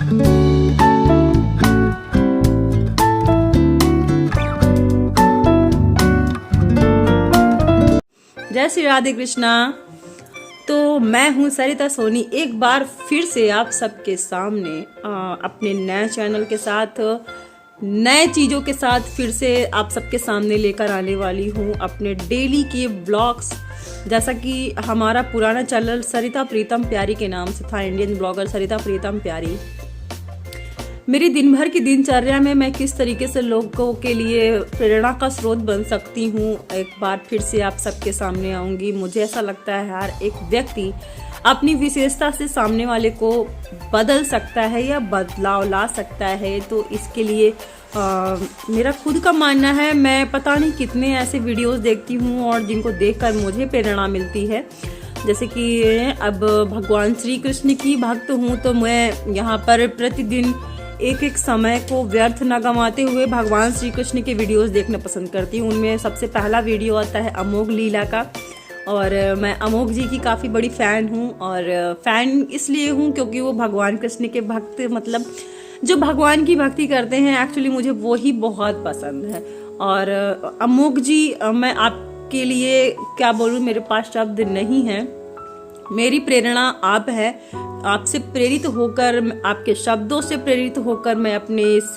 जय श्री राधे कृष्णा। तो मैं हूँ सरिता सोनी, एक बार फिर से आप सबके सामने अपने नए चैनल के साथ, नए चीज़ों के साथ फिर से आप सबके सामने लेकर आने वाली हूँ अपने डेली के ब्लॉग्स। जैसा कि हमारा पुराना चैनल सरिता प्रीतम प्यारी के नाम से था, इंडियन ब्लॉगर सरिता प्रीतम प्यारी। मेरी दिन भर की दिनचर्या में मैं किस तरीके से लोगों के लिए प्रेरणा का स्रोत बन सकती हूँ, एक बार फिर से आप सबके सामने आऊँगी। मुझे ऐसा लगता है हर एक व्यक्ति अपनी विशेषता से सामने वाले को बदल सकता है या बदलाव ला सकता है। तो इसके लिए मेरा खुद का मानना है, मैं पता नहीं कितने ऐसे वीडियोस देखती हूँ और जिनको देखकर मुझे प्रेरणा मिलती है। जैसे कि अब भगवान श्री कृष्ण की भक्त हूँ, तो मैं यहाँ पर प्रतिदिन एक एक समय को व्यर्थ न गंवाते हुए भगवान श्री कृष्ण के वीडियोस देखना पसंद करती हूँ। उनमें सबसे पहला वीडियो आता है अमोघ लीला का, और मैं अमोघ जी की काफ़ी बड़ी फ़ैन हूँ। और फ़ैन इसलिए हूँ क्योंकि वो भगवान कृष्ण के भक्त, मतलब जो भगवान की भक्ति करते हैं, एक्चुअली मुझे वो ही बहुत पसंद है। और अमोघ जी, मैं आपके लिए क्या बोलूँ, मेरे पास शब्द नहीं है। मेरी प्रेरणा आप है, आपसे प्रेरित होकर, आपके शब्दों से प्रेरित होकर मैं अपने इस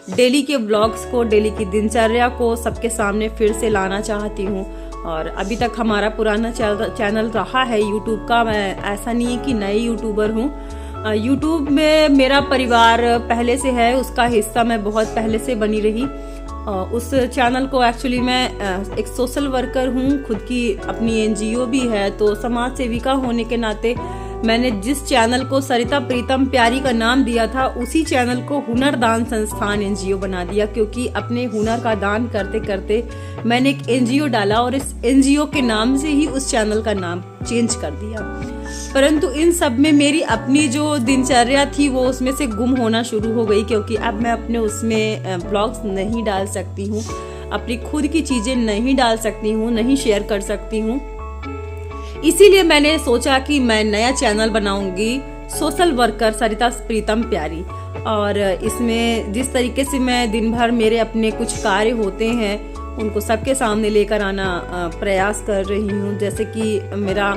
डेली के ब्लॉग्स को, डेली की दिनचर्या को सबके सामने फिर से लाना चाहती हूँ। और अभी तक हमारा पुराना चैनल रहा है यूट्यूब का। मैं ऐसा नहीं है कि नई यूट्यूबर हूँ। यूट्यूब में मेरा परिवार पहले से है, उसका हिस्सा मैं बहुत पहले से बनी रही। उस चैनल को एक्चुअली मैं एक सोशल वर्कर हूँ, खुद की अपनी एनजीओ भी है। तो समाज सेविका होने के नाते मैंने जिस चैनल को सरिता प्रीतम प्यारी का नाम दिया था, उसी चैनल को हुनर दान संस्थान एनजीओ बना दिया, क्योंकि अपने हुनर का दान करते करते मैंने एक एनजीओ डाला और इस एनजीओ के नाम से ही उस चैनल का नाम चेंज कर दिया। परंतु इन सब में मेरी अपनी जो दिनचर्या थी वो उसमें से गुम होना शुरू हो गई, क्योंकि अब मैं अपने उसमें ब्लॉग्स नहीं डाल सकती हूँ, अपनी खुद की चीजें नहीं डाल सकती हूँ, नहीं शेयर कर सकती हूँ। इसीलिए मैंने सोचा कि मैं नया चैनल बनाऊंगी, सोशल वर्कर सरिता प्रीतम प्यारी। और इसमें जिस तरीके से मैं दिन भर मेरे अपने कुछ कार्य होते हैं उनको सबके सामने लेकर आना प्रयास कर रही हूँ। जैसे कि मेरा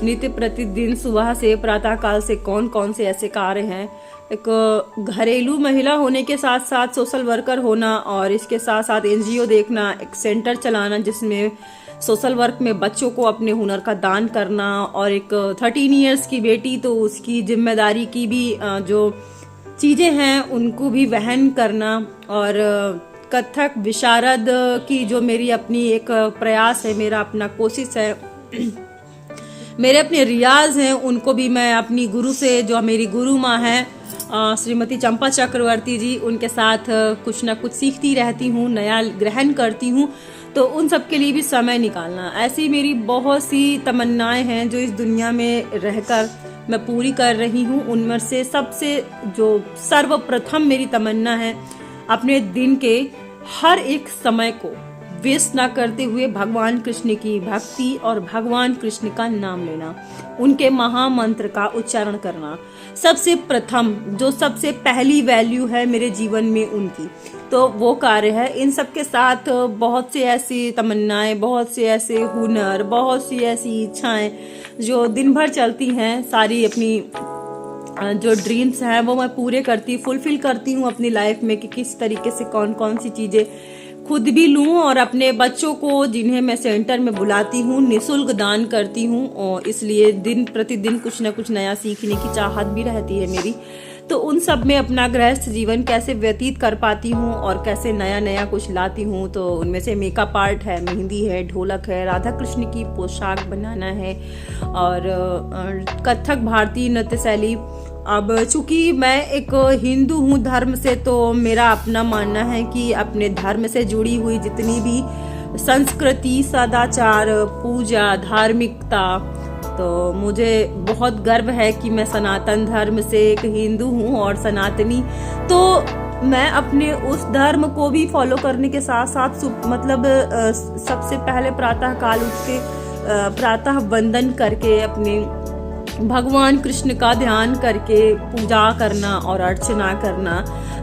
नित्य प्रतिदिन सुबह से प्रातः काल से कौन कौन से ऐसे कार्य हैं, एक घरेलू महिला होने के साथ साथ सोशल वर्कर होना, और इसके साथ साथ एनजीओ देखना, एक सेंटर चलाना जिसमें सोशल वर्क में बच्चों को अपने हुनर का दान करना, और एक 13 इयर्स की बेटी, तो उसकी जिम्मेदारी की भी जो चीज़ें हैं उनको भी वहन करना, और कथक विशारद की जो मेरी अपनी एक प्रयास है, मेरा अपना कोशिश है, मेरे अपने रियाज हैं, उनको भी मैं अपनी गुरु से, जो मेरी गुरु माँ हैं श्रीमती चंपा चक्रवर्ती जी, उनके साथ कुछ ना कुछ सीखती रहती हूँ, नया ग्रहण करती हूँ। तो उन सब के लिए भी समय निकालना, ऐसी मेरी बहुत सी तमन्नाएं हैं जो इस दुनिया में रहकर मैं पूरी कर रही हूँ। उनमें से सबसे जो सर्वप्रथम मेरी तमन्ना है, अपने दिन के हर एक समय को वेस्ट ना करते हुए भगवान कृष्ण की भक्ति और भगवान कृष्ण का नाम लेना, उनके महामंत्र का उच्चारण करना, सबसे प्रथम जो सबसे पहली वैल्यू है मेरे जीवन में उनकी, तो वो कार्य है। इन सब के साथ बहुत सी ऐसी तमन्नाएं, बहुत से ऐसे हुनर, बहुत सी ऐसी इच्छाएं जो दिन भर चलती हैं, सारी अपनी जो ड्रीम्स हैं वो मैं पूरे करती, फुलफिल करती हूँ अपनी लाइफ में, कि किस तरीके से कौन कौन सी चीज़ें खुद भी लूँ और अपने बच्चों को, जिन्हें मैं सेंटर में बुलाती हूँ, निःशुल्क दान करती हूँ। और इसलिए दिन प्रतिदिन कुछ न कुछ नया सीखने की चाहत भी रहती है मेरी। तो उन सब में अपना गृहस्थ जीवन कैसे व्यतीत कर पाती हूँ और कैसे नया नया कुछ लाती हूँ, तो उनमें से मेकअप आर्ट है, मेहंदी है, ढोलक है, राधा कृष्ण की पोशाक बनाना है, और कथक भारतीय नृत्य शैली। अब चूंकि मैं एक हिंदू हूँ धर्म से, तो मेरा अपना मानना है कि अपने धर्म से जुड़ी हुई जितनी भी संस्कृति, सदाचार, पूजा, धार्मिकता, तो मुझे बहुत गर्व है कि मैं सनातन धर्म से एक हिंदू हूँ और सनातनी। तो मैं अपने उस धर्म को भी फॉलो करने के साथ साथ मतलब सबसे पहले प्रातः काल उठ के प्रातः वंदन करके अपने भगवान कृष्ण का ध्यान करके पूजा करना और अर्चना करना,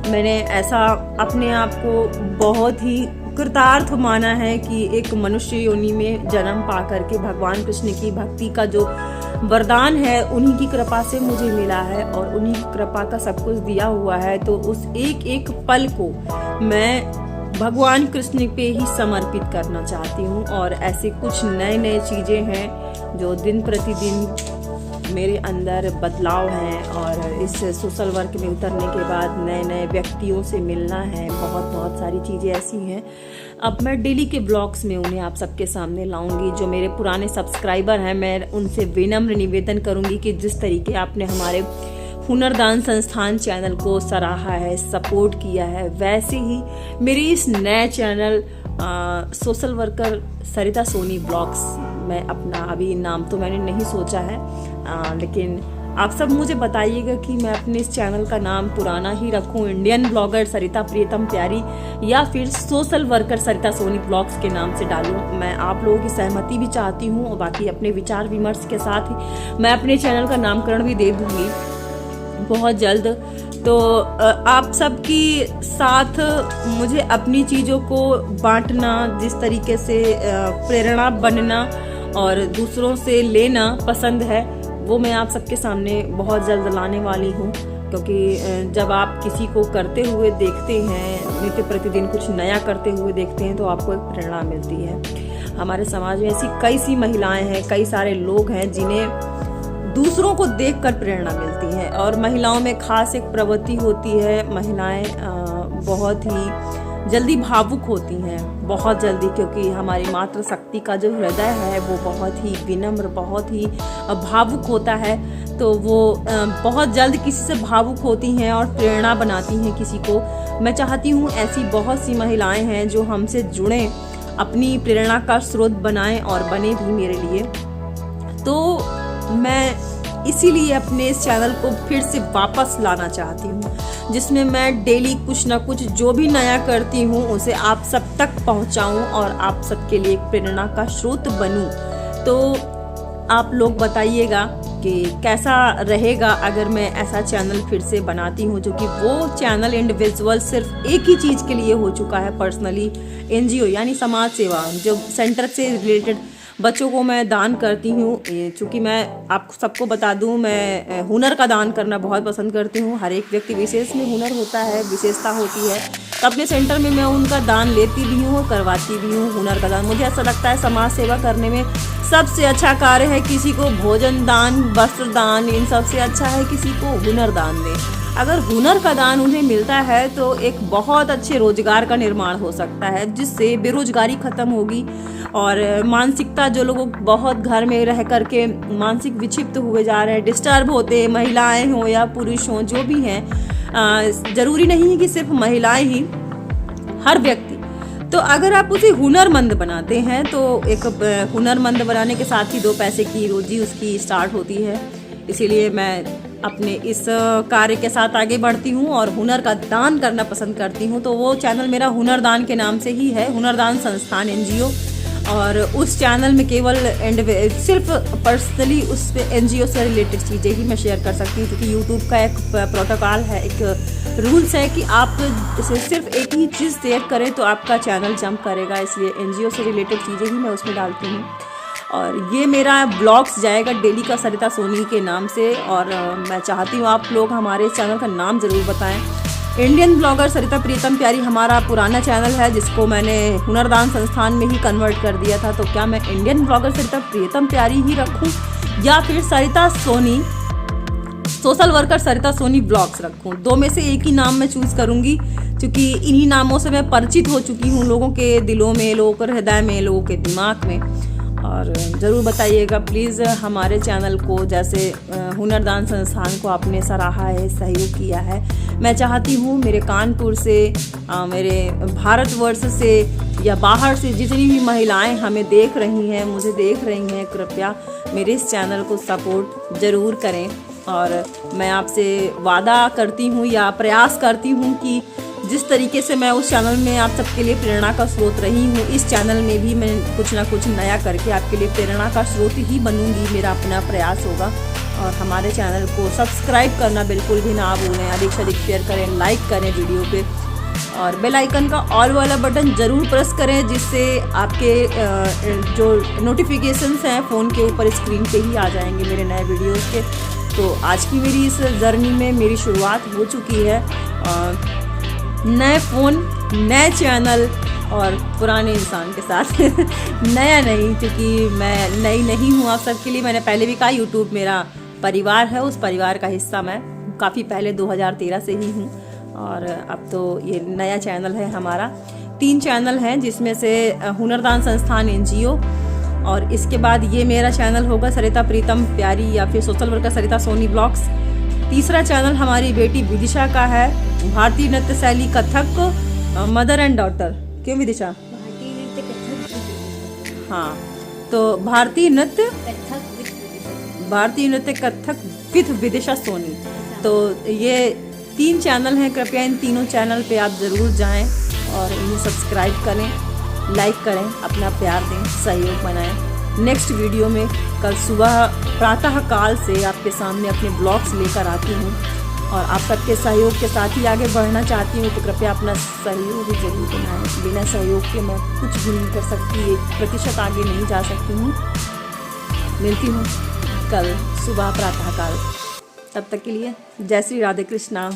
मैंने ऐसा अपने आप को बहुत ही कृतार्थ माना है कि एक मनुष्य योनि में जन्म पा करके भगवान कृष्ण की भक्ति का जो वरदान है उन्हीं की कृपा से मुझे मिला है और उन्हीं की कृपा का सब कुछ दिया हुआ है। तो उस एक एक पल को मैं भगवान कृष्ण पे ही समर्पित करना चाहती हूँ। और ऐसे कुछ नए नए चीज़ें हैं जो दिन प्रतिदिन मेरे अंदर बदलाव हैं और इस सोशल वर्क में उतरने के बाद नए नए व्यक्तियों से मिलना है, बहुत सारी चीज़ें ऐसी हैं। अब मैं डेली के ब्लॉग्स में उन्हें आप सबके सामने लाऊंगी। जो मेरे पुराने सब्सक्राइबर हैं, मैं उनसे विनम्र निवेदन करूंगी कि जिस तरीके आपने हमारे हुनरदान संस्थान चैनल को सराहा है, सपोर्ट किया है, वैसे ही मेरे इस नए चैनल सोशल वर्कर सरिता सोनी ब्लॉग्स, मैं अपना अभी नाम तो मैंने नहीं सोचा है, लेकिन आप सब मुझे बताइएगा कि मैं अपने इस चैनल का नाम पुराना ही रखूं, इंडियन ब्लॉगर सरिता प्रियतम प्यारी, या फिर सोशल वर्कर सरिता सोनी ब्लॉग्स के नाम से डालूं। मैं आप लोगों की सहमति भी चाहती हूं और बाकी अपने विचार विमर्श के साथ ही मैं अपने चैनल का नामकरण भी दे दूंगी बहुत जल्द। तो आप सबकी साथ मुझे अपनी चीज़ों को बांटना, जिस तरीके से प्रेरणा बनना और दूसरों से लेना पसंद है, वो मैं आप सबके सामने बहुत जल्द लाने वाली हूँ। क्योंकि जब आप किसी को करते हुए देखते हैं, नित्य प्रतिदिन कुछ नया करते हुए देखते हैं, तो आपको एक प्रेरणा मिलती है। हमारे समाज में ऐसी कई सी महिलाएं हैं, कई सारे लोग हैं जिन्हें दूसरों को देखकर प्रेरणा मिलती है। और महिलाओं में खास एक प्रवृत्ति होती है, महिलाएं बहुत ही जल्दी भावुक होती हैं, बहुत जल्दी, क्योंकि हमारी मातृशक्ति का जो हृदय है वो बहुत ही विनम्र, बहुत ही भावुक होता है। तो वो बहुत जल्द किसी से भावुक होती हैं और प्रेरणा बनाती हैं किसी को। मैं चाहती हूँ ऐसी बहुत सी महिलाएं हैं जो हमसे जुड़ें, अपनी प्रेरणा का स्रोत बनाएं और बने भी मेरे लिए। तो मैं इसीलिए अपने इस चैनल को फिर से वापस लाना चाहती हूँ, जिसमें मैं डेली कुछ ना कुछ जो भी नया करती हूँ उसे आप सब तक पहुँचाऊँ और आप सबके लिए एक प्रेरणा का स्रोत बनूँ। तो आप लोग बताइएगा कि कैसा रहेगा अगर मैं ऐसा चैनल फिर से बनाती हूँ, जो कि वो चैनल इंडिविजुअल सिर्फ एक ही चीज़ के लिए हो चुका है, पर्सनली NGO यानी समाज सेवा, जो सेंटर से रिलेटेड बच्चों को मैं दान करती हूँ। चूँकि मैं आप सबको बता दूँ, मैं हुनर का दान करना बहुत पसंद करती हूँ। हर एक व्यक्ति विशेष में हुनर होता है, विशेषता होती है, तो अपने सेंटर में मैं उनका दान लेती भी हूँ और करवाती भी हूँ हुनर का दान। मुझे ऐसा लगता है समाज सेवा करने में सबसे अच्छा कार्य है किसी को भोजन दान, वस्त्र दान, इन सबसे अच्छा है किसी को हुनर दान दें। अगर हुनर का दान उन्हें मिलता है तो एक बहुत अच्छे रोजगार का निर्माण हो सकता है, जिससे बेरोजगारी खत्म होगी और मानसिकता, जो लोग बहुत घर में रह करके मानसिक विक्षिप्त हुए जा रहे हैं, डिस्टर्ब होते, महिलाएं हो या पुरुष हो, जो भी हैं, जरूरी नहीं है कि सिर्फ महिलाएं ही, हर व्यक्ति। तो अगर आप उसे हुनरमंद बनाते हैं तो एक हुनरमंद बनाने के साथ ही 2 पैसे की रोजी उसकी स्टार्ट होती है। इसीलिए मैं अपने इस कार्य के साथ आगे बढ़ती हूँ और हुनर का दान करना पसंद करती हूँ। तो वो चैनल मेरा हुनरदान के नाम से ही है, हुनरदान संस्थान NGO। और उस चैनल में केवल सिर्फ पर्सनली उस NGO से रिलेटेड चीज़ें ही मैं शेयर कर सकती हूँ, क्योंकि यूट्यूब का एक प्रोटोकॉल है, एक रूल्स है कि आप सिर्फ एक ही चीज़ शेयर करें तो आपका चैनल जंप करेगा। इसलिए NGO से रिलेटेड चीज़ें ही मैं उसमें डालती हूँ। और ये मेरा ब्लॉग्स जाएगा डेली का सरिता सोनी के नाम से। और मैं चाहती हूँ आप लोग हमारे चैनल का नाम ज़रूर बताएं। इंडियन ब्लॉगर सरिता प्रियतम प्यारी हमारा पुराना चैनल है, जिसको मैंने हुनरदान संस्थान में ही कन्वर्ट कर दिया था। तो क्या मैं इंडियन ब्लॉगर सरिता प्रियतम प्यारी ही रखूं या फिर सरिता सोनी, सोशल वर्कर सरिता सोनी ब्लॉग्स रखूं? 2 में से एक ही नाम मैं चूज़ करूंगी, क्योंकि इन्हीं नामों से मैं परिचित हो चुकी हूँ लोगों के दिलों में, लोगों के हृदय में, लोगों के दिमाग में। और ज़रूर बताइएगा प्लीज़ हमारे चैनल को, जैसे हुनरदान संस्थान को आपने सराहा है, सहयोग किया है। मैं चाहती हूँ मेरे कानपुर से, मेरे भारतवर्ष से या बाहर से जितनी भी महिलाएं हमें देख रही हैं, मुझे देख रही हैं, कृपया मेरे इस चैनल को सपोर्ट ज़रूर करें। और मैं आपसे वादा करती हूँ या प्रयास करती हूँ कि जिस तरीके से मैं उस चैनल में आप सबके लिए प्रेरणा का स्रोत रही हूँ, इस चैनल में भी मैं कुछ ना कुछ नया करके आपके लिए प्रेरणा का स्रोत ही बनूंगी। मेरा अपना प्रयास होगा। और हमारे चैनल को सब्सक्राइब करना बिल्कुल भी ना भूलें। अधिक से अधिक शेयर करें, लाइक करें वीडियो पे, और बेल आइकन का ऑल वाला बटन ज़रूर प्रेस करें, जिससे आपके जो नोटिफिकेशंस हैं फ़ोन के ऊपर स्क्रीन पे ही आ जाएंगे मेरे नए वीडियोस के। तो आज की मेरी इस जर्नी में मेरी शुरुआत हो चुकी है। नए फ़ोन, नए चैनल और पुराने इंसान के साथ नया नहीं, क्योंकि मैं नई नहीं हूँ आप सबके लिए। मैंने पहले भी कहा, यूट्यूब मेरा परिवार है, उस परिवार का हिस्सा मैं काफ़ी पहले 2013 से ही हूँ। और अब तो ये नया चैनल है हमारा। 3 चैनल हैं, जिसमें से हुनरदान संस्थान NGO, और इसके बाद ये मेरा चैनल होगा सरिता प्रीतम प्यारी, या फिर सोशल वर्कर सरिता सोनी ब्लॉग्स। तीसरा चैनल हमारी बेटी विदिशा का है, भारतीय नृत्य शैली कथक मदर एंड डॉटर। क्यों विदिशा? हाँ, तो भारतीय नृत्य कथक विद विदिशा सोनी। तो ये 3 चैनल हैं। कृपया इन तीनों चैनल पे आप ज़रूर जाएं और इन्हें सब्सक्राइब करें, लाइक करें, अपना प्यार दें, सहयोग बनाएं। नेक्स्ट वीडियो में कल सुबह प्रातः काल से आपके सामने अपने ब्लॉग्स लेकर आती हूँ, और आप सबके सहयोग के साथ ही आगे बढ़ना चाहती हूँ। तो कृपया अपना सहयोग जरूर बनाएं। बिना सहयोग के मैं कुछ भी नहीं कर सकती, 1% आगे नहीं जा सकती हूँ। मिलती हूँ कल सुबह प्रातः काल। तब तक के लिए जय श्री राधे कृष्णा।